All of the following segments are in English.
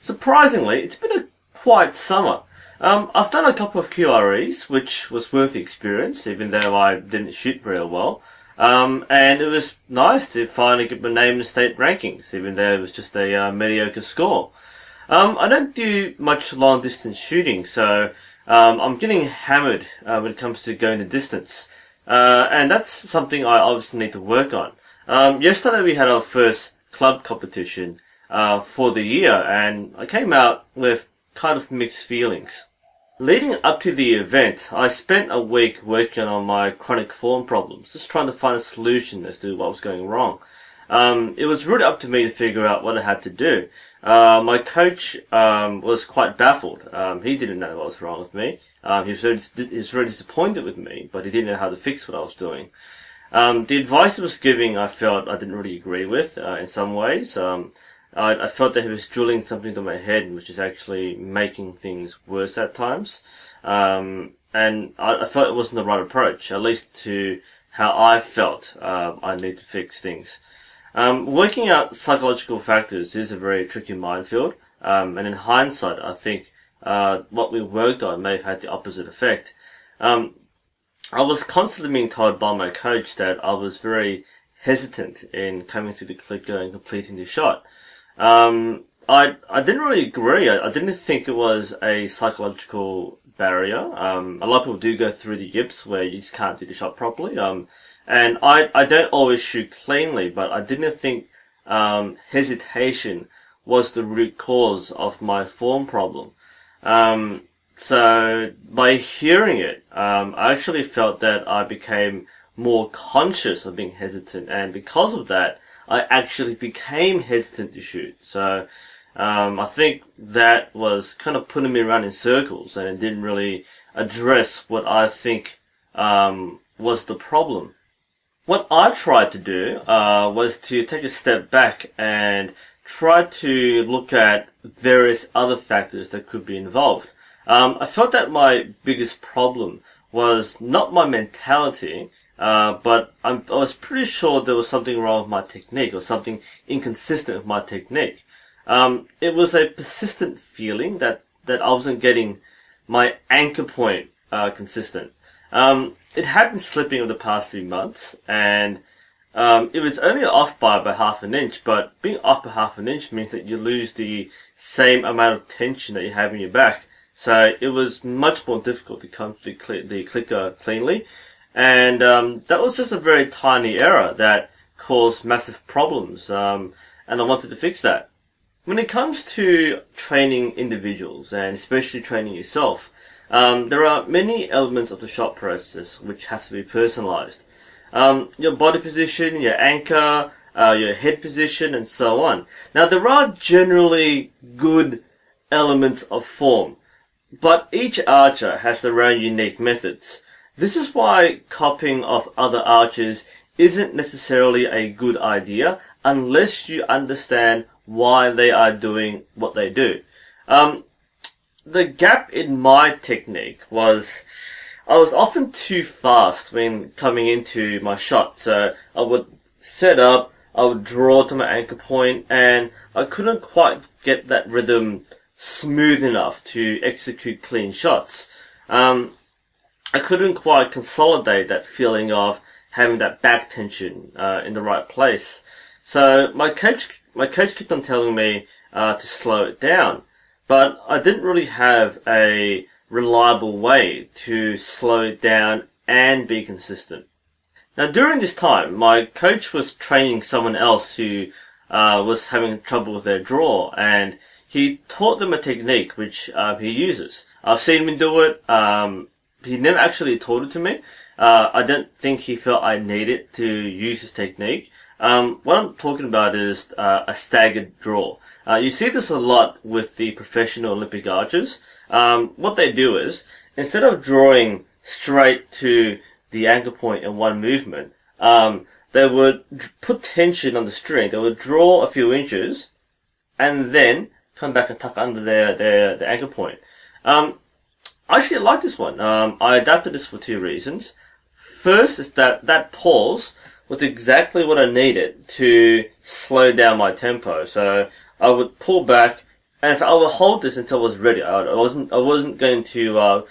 Surprisingly, it's been a quiet summer. I've done a couple of QREs, which was worth the experience, even though I didn't shoot very well. And it was nice to finally get my name in the state rankings, even though it was just a mediocre score. I don't do much long distance shooting, so I'm getting hammered when it comes to going the distance. And that's something I obviously need to work on. Yesterday we had our first club competition for the year, and I came out with kind of mixed feelings. Leading up to the event, I spent a week working on my chronic form problems, just trying to find a solution as to what was going wrong. It was really up to me to figure out what I had to do. My coach was quite baffled. He didn't know what was wrong with me. He was very disappointed with me, but he didn't know how to fix what I was doing. The advice he was giving, I felt I didn't really agree with in some ways. I felt that he was drilling something into my head, which is actually making things worse at times. And I felt it wasn't the right approach, at least to how I felt I need to fix things. Working out psychological factors is a very tricky minefield, and in hindsight, I think what we worked on may have had the opposite effect. I was constantly being told by my coach that I was very hesitant in coming through the clicker and completing the shot. I didn't really agree. I didn't think it was a psychological barrier. A lot of people do go through the yips where you just can't do the shot properly. And I don't always shoot cleanly, but I didn't think hesitation was the root cause of my form problem. So by hearing it, I actually felt that I became more conscious of being hesitant, and because of that, I actually became hesitant to shoot. So I think that was kind of putting me around in circles, and it didn't really address what I think was the problem. What I tried to do was to take a step back and try to look at various other factors that could be involved. I felt that my biggest problem was not my mentality, but I was pretty sure there was something wrong with my technique, or something inconsistent with my technique. It was a persistent feeling that I wasn't getting my anchor point consistent. It had been slipping over the past few months, and it was only off by about half an inch, but being off by half an inch means that you lose the same amount of tension that you have in your back. So it was much more difficult to come to the clicker cleanly. And that was just a very tiny error that caused massive problems, and I wanted to fix that. When it comes to training individuals, and especially training yourself, there are many elements of the shot process which have to be personalized. Your body position, your anchor, your head position, and so on. Now, there are generally good elements of form, but each archer has their own unique methods. This is why copying of other archers isn't necessarily a good idea unless you understand why they are doing what they do. The gap in my technique was I was often too fast when coming into my shot. So I would set up, I would draw to my anchor point, and I couldn't quite get that rhythm smooth enough to execute clean shots. I couldn't quite consolidate that feeling of having that back tension in the right place. So my coach kept on telling me to slow it down, but I didn't really have a reliable way to slow it down and be consistent. Now, during this time, my coach was training someone else who was having trouble with their draw, and he taught them a technique which he uses. I've seen him do it. He never actually taught it to me. I don't think he felt I needed to use his technique. What I'm talking about is a staggered draw. You see this a lot with the professional Olympic archers. What they do is, instead of drawing straight to the anchor point in one movement, they would put tension on the string. They would draw a few inches, and then come back and tuck under their anchor point. I actually like this one. I adapted this for two reasons. First is that pause was exactly what I needed to slow down my tempo. So I would pull back, And if I would hold this until I was ready, I wasn't going to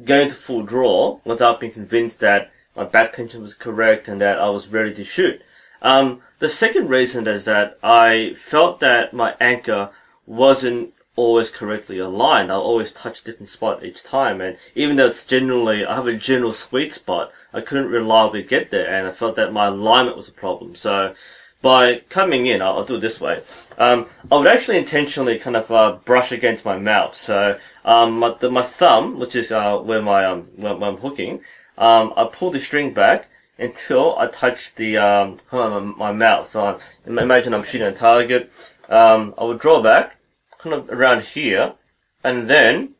go into full draw without being convinced that my back tension was correct and that I was ready to shoot. The second reason is that I felt that my anchor wasn't always correctly aligned. I'll always touch a different spot each time, and even though I have a general sweet spot, I couldn't reliably get there, and I felt that my alignment was a problem. So by coming in, I'll do it this way. I would actually intentionally kind of brush against my mouth. So my thumb, which is where I'm hooking, I pull the string back until I touch the kind of my mouth. So imagine I'm shooting a target. I would draw back, kind of around here, and then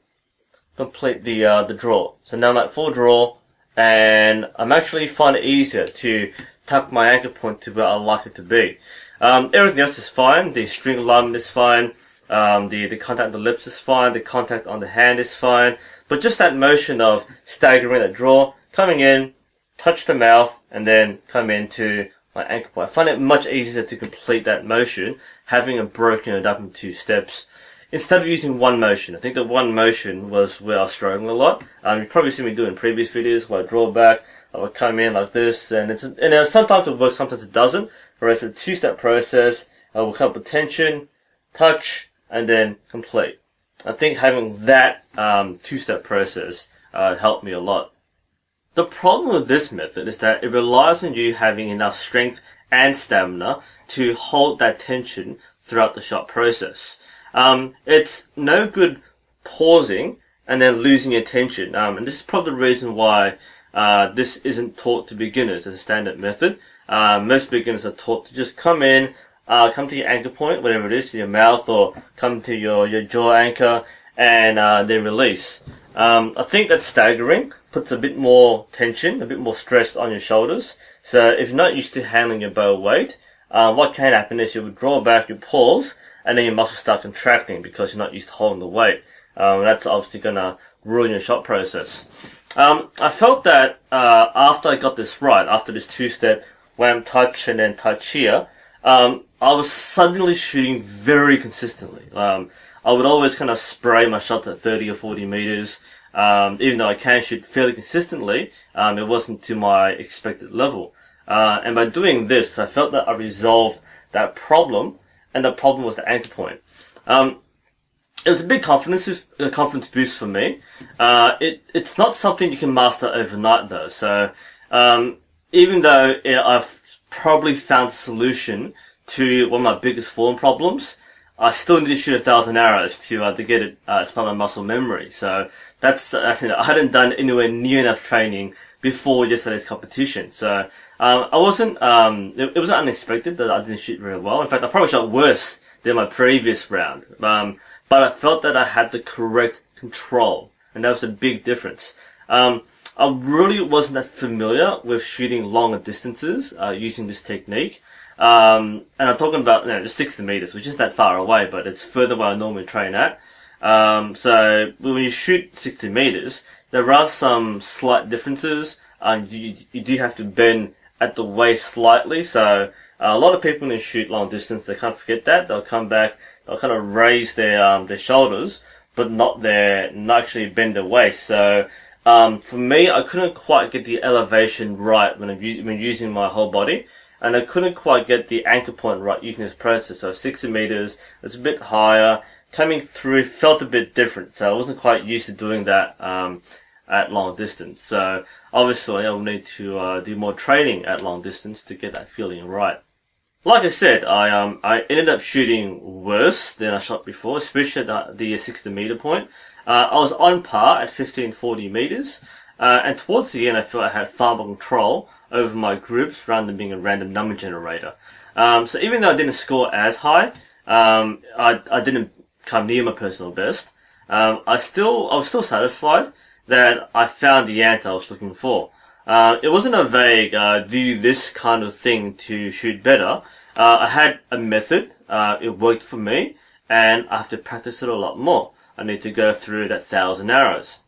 complete the draw. So now I'm at full draw, and I'm actually find it easier to tuck my anchor point to where I like it to be. Everything else is fine. The string alignment is fine. The contact on the lips is fine. The contact on the hand is fine. But just that motion of staggering that draw, coming in, touch the mouth, and then come into my anchor point. I find it much easier to complete that motion, having broken it up in 2 steps, instead of using one motion. I think that one motion was where I was struggling a lot. You've probably seen me do in previous videos where I draw back, I would come in like this, and sometimes it works, sometimes it doesn't. Whereas a 2-step process, I will come up with tension, touch, and then complete. I think having that 2-step process helped me a lot. The problem with this method is that it relies on you having enough strength and stamina to hold that tension throughout the shot process. It's no good pausing and then losing your tension. And this is probably the reason why this isn't taught to beginners as a standard method. Most beginners are taught to just come in, come to your anchor point, whatever it is, to your mouth, or come to your jaw anchor, and then release. I think that staggering puts a bit more tension, a bit more stress on your shoulders. So if you're not used to handling your bow weight, what can happen is you would draw back, you pause, and then your muscles start contracting because you're not used to holding the weight. That's obviously going to ruin your shot process. I felt that after I got this right, after this 2-step wham, touch, and then touch here, I was suddenly shooting very consistently. I would always kind of spray my shots at 30 or 40 meters. Even though I can shoot fairly consistently, it wasn't to my expected level. And by doing this, I felt that I resolved that problem, and the problem was the anchor point. It was a big confidence boost for me. It's not something you can master overnight though. So, even though I've probably found a solution to one of my biggest form problems, I still need to shoot 1,000 arrows to get it as part of my muscle memory. So that's I hadn't done anywhere near enough training before yesterday's competition. So I wasn't. It wasn't unexpected that I didn't shoot very well. In fact, I probably shot worse than my previous round. But I felt that I had the correct control, and that was a big difference. I really wasn't that familiar with shooting longer distances using this technique. And I'm talking about just 60 meters, which isn't that far away, but it's further where I normally train at. So when you shoot 60 meters, there are some slight differences. You do have to bend at the waist slightly. So a lot of people when they shoot long distance, they can't forget that. They'll come back, they'll kind of raise their shoulders, but not actually bend their waist. So for me, I couldn't quite get the elevation right when using my whole body. And I couldn't quite get the anchor point right using this process. So 60 meters, it's a bit higher. Coming through felt a bit different. So I wasn't quite used to doing that at long distance. So obviously I will need to do more training at long distance to get that feeling right. Like I said, I ended up shooting worse than I shot before, especially at the 60 meter point. I was on par at 1540 meters. And towards the end, I felt I had far more control over my groups rather than being a random number generator. So even though I didn't score as high, I didn't come near my personal best. I was still satisfied that I found the answer I was looking for. It wasn't a vague, do this kind of thing to shoot better. I had a method, it worked for me, and I have to practice it a lot more. I need to go through that 1,000 arrows.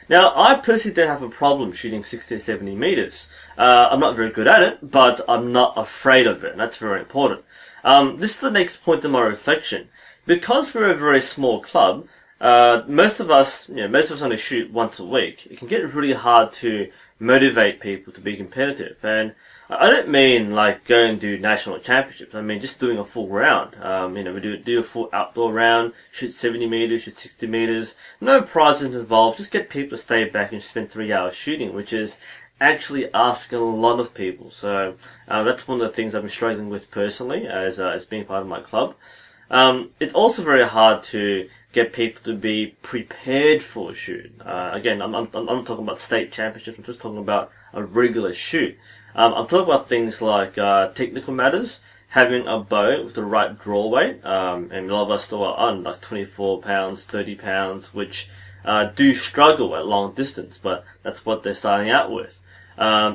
Now, I personally don't have a problem shooting 60 or 70 meters. I'm not very good at it, but I'm not afraid of it, and that's very important. This is the next point in my reflection. because we're a very small club, most of us only shoot once a week. It can get really hard to motivate people to be competitive. And I don't mean like go and do national championships. I mean just doing a full round. We do a full outdoor round, shoot 70 meters, shoot 60 meters. No prizes involved. Just get people to stay back and spend 3 hours shooting, which is actually asking a lot of people. So that's one of the things I've been struggling with personally as being part of my club. It's also very hard to get people to be prepared for a shoot. Again, I'm not talking about state championships. I'm just talking about a regular shoot. I'm talking about things like technical matters, having a bow with the right draw weight. And a lot of us still are on like 24 pounds, 30 pounds, which do struggle at long distance, but that's what they're starting out with.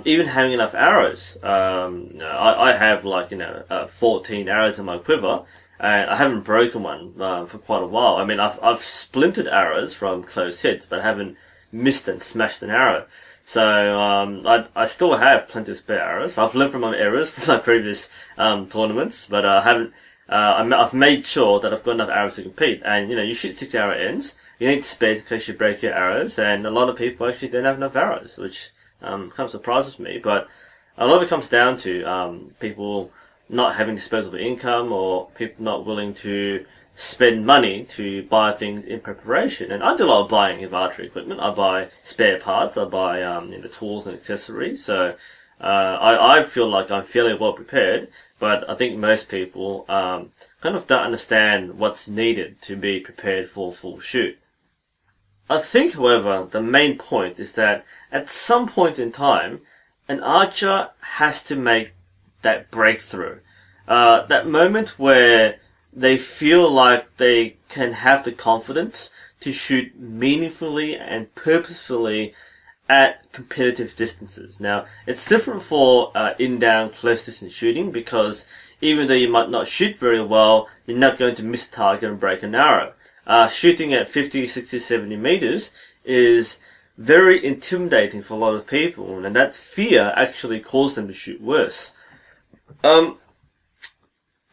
Even having enough arrows. I have 14 arrows in my quiver. And I haven't broken one for quite a while. I mean, I've splintered arrows from close hits, but I haven't missed and smashed an arrow. So I still have plenty of spare arrows. I've learned from my errors from my previous tournaments, but I haven't. I've made sure that I've got enough arrows to compete. And you shoot 6 arrow ends. You need space in case you break your arrows. And a lot of people actually don't have enough arrows, which kind of surprises me. But a lot of it comes down to people not having disposable income, or people not willing to spend money to buy things in preparation. And I do a lot of buying of archery equipment. I buy spare parts. I buy tools and accessories. So I feel like I'm fairly well prepared. But I think most people kind of don't understand what's needed to be prepared for a full shoot. I think, however, the main point is that at some point in time, an archer has to make that breakthrough. That moment where they feel like they can have the confidence to shoot meaningfully and purposefully at competitive distances. Now, it's different for in-down close distance shooting, because even though you might not shoot very well, you're not going to miss a target and break an arrow. Shooting at 50, 60, 70 meters is very intimidating for a lot of people, and that fear actually causes them to shoot worse.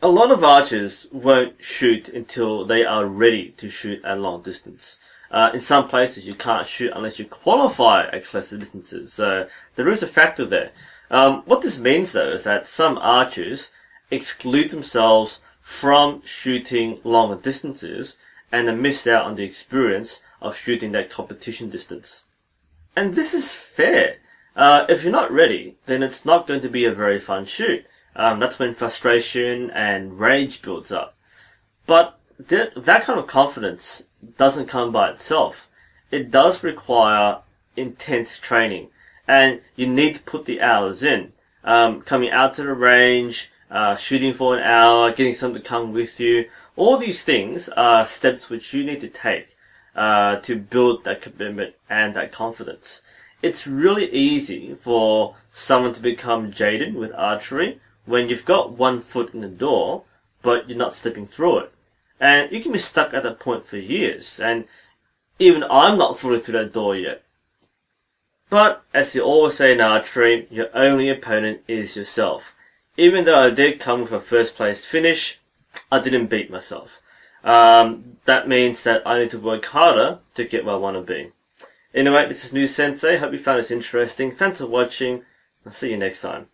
A lot of archers won't shoot until they are ready to shoot at long distance. In some places you can't shoot unless you qualify at closer distances, so there is a factor there. What this means though is that some archers exclude themselves from shooting longer distances and then miss out on the experience of shooting that competition distance. And this is fair. If you're not ready, then it's not going to be a very fun shoot. That's when frustration and rage builds up. But that kind of confidence doesn't come by itself. It does require intense training, and you need to put the hours in. Coming out to the range, shooting for an hour, getting someone to come with you. All these things are steps which you need to take to build that commitment and that confidence. It's really easy for someone to become jaded with archery when you've got 1 foot in the door, but you're not stepping through it. And you can be stuck at that point for years, and even I'm not fully through that door yet. But, as you always say in archery, your only opponent is yourself. Even though I did come with a first place finish, I didn't beat myself. That means that I need to work harder to get where I want to be. Anyway, this is NUSensei. Hope you found this interesting. Thanks for watching. I'll see you next time.